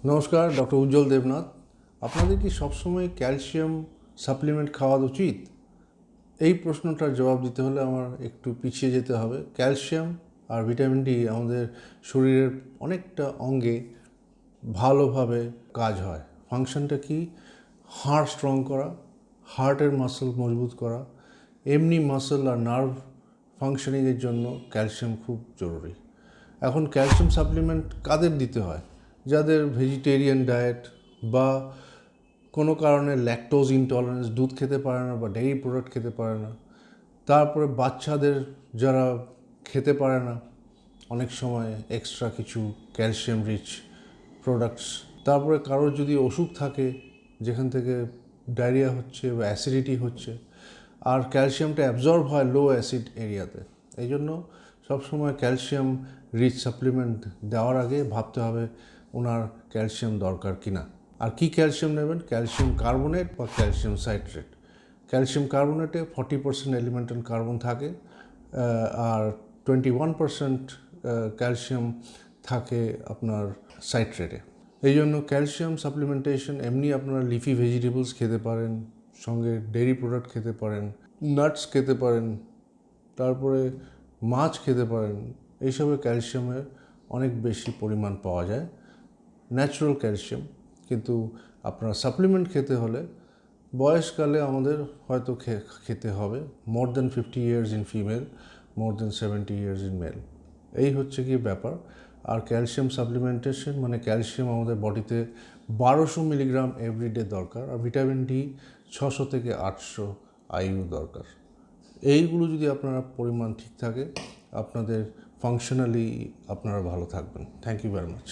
নমস্কার, ডক্টর উজ্জ্বল দেবনাথ। আপনাদের কি সবসময় ক্যালসিয়াম সাপ্লিমেন্ট খাওয়া উচিত? এই প্রশ্নটার জবাব দিতে হলে আমার একটু পিছিয়ে যেতে হবে। ক্যালসিয়াম আর ভিটামিন ডি আমাদের শরীরের অনেকটা অঙ্গে ভালোভাবে কাজ হয়। ফাংশনটা কি? হাড় স্ট্রং করা, হার্টের মাসল মজবুত করা, এমনি মাসল আর নার্ভ ফাংশনিংয়ের জন্য ক্যালসিয়াম খুব জরুরি। এখন ক্যালসিয়াম সাপ্লিমেন্ট কাদের দিতে হয়? যাদের ভেজিটেরিয়ান ডায়েট বা কোনো কারণে ল্যাকটোজ ইনটলারেন্স, দুধ খেতে পারে না বা ডেইরি প্রোডাক্ট খেতে পারে না। তারপরে বাচ্চাদের যারা খেতে পারে না অনেক সময় এক্সট্রা কিছু ক্যালসিয়াম রিচ প্রোডাক্টস। তারপরে কারোর যদি অসুখ থাকে যেখান থেকে ডায়রিয়া হচ্ছে বা অ্যাসিডিটি হচ্ছে, আর ক্যালসিয়ামটা অ্যাবজর্ব হয় লো অ্যাসিড এরিয়াতে। এই জন্য সবসময় ক্যালসিয়াম রিচ সাপ্লিমেন্ট দেওয়ার আগে ভাবতে হবে ওনার ক্যালসিয়াম দরকার কিনা। আর কি ক্যালসিয়াম নেবেন? ক্যালসিয়াম কার্বনেট বা ক্যালসিয়াম সাইট্রেট। ক্যালসিয়াম কার্বনেটে 40% এলিমেন্টাল কার্বন থাকে, আর 21% ক্যালসিয়াম থাকে আপনার সাইট্রেটে। এই জন্য ক্যালসিয়াম সাপ্লিমেন্টেশন এমনি আপনারা লিফি ভেজিটেবলস খেতে পারেন, সঙ্গে ডেইরি প্রোডাক্ট খেতে পারেন, নাটস খেতে পারেন, তারপরে মাছ খেতে পারেন। এইসবে ক্যালসিয়ামের অনেক বেশি পরিমাণ পাওয়া যায়, ন্যাচারাল ক্যালসিয়াম। কিন্তু আপনারা সাপ্লিমেন্ট খেতে হলে বয়সকালে আমাদের হয়তো খেতে হবে more than 50 years in female, more than 70 years in male. এই হচ্ছে কি ব্যাপার। আর ক্যালসিয়াম সাপ্লিমেন্টেশন মানে ক্যালসিয়াম আমাদের বডিতে 1200 মিলিগ্রাম এভরিডে দরকার, আর ভিটামিন ডি 600 থেকে 800 আইইউ দরকার। এইগুলো যদি আপনারা পরিমাণ ঠিক থাকে, আপনাদের ফাংশনালি আপনারা ভালো থাকবেন। Thank you very much.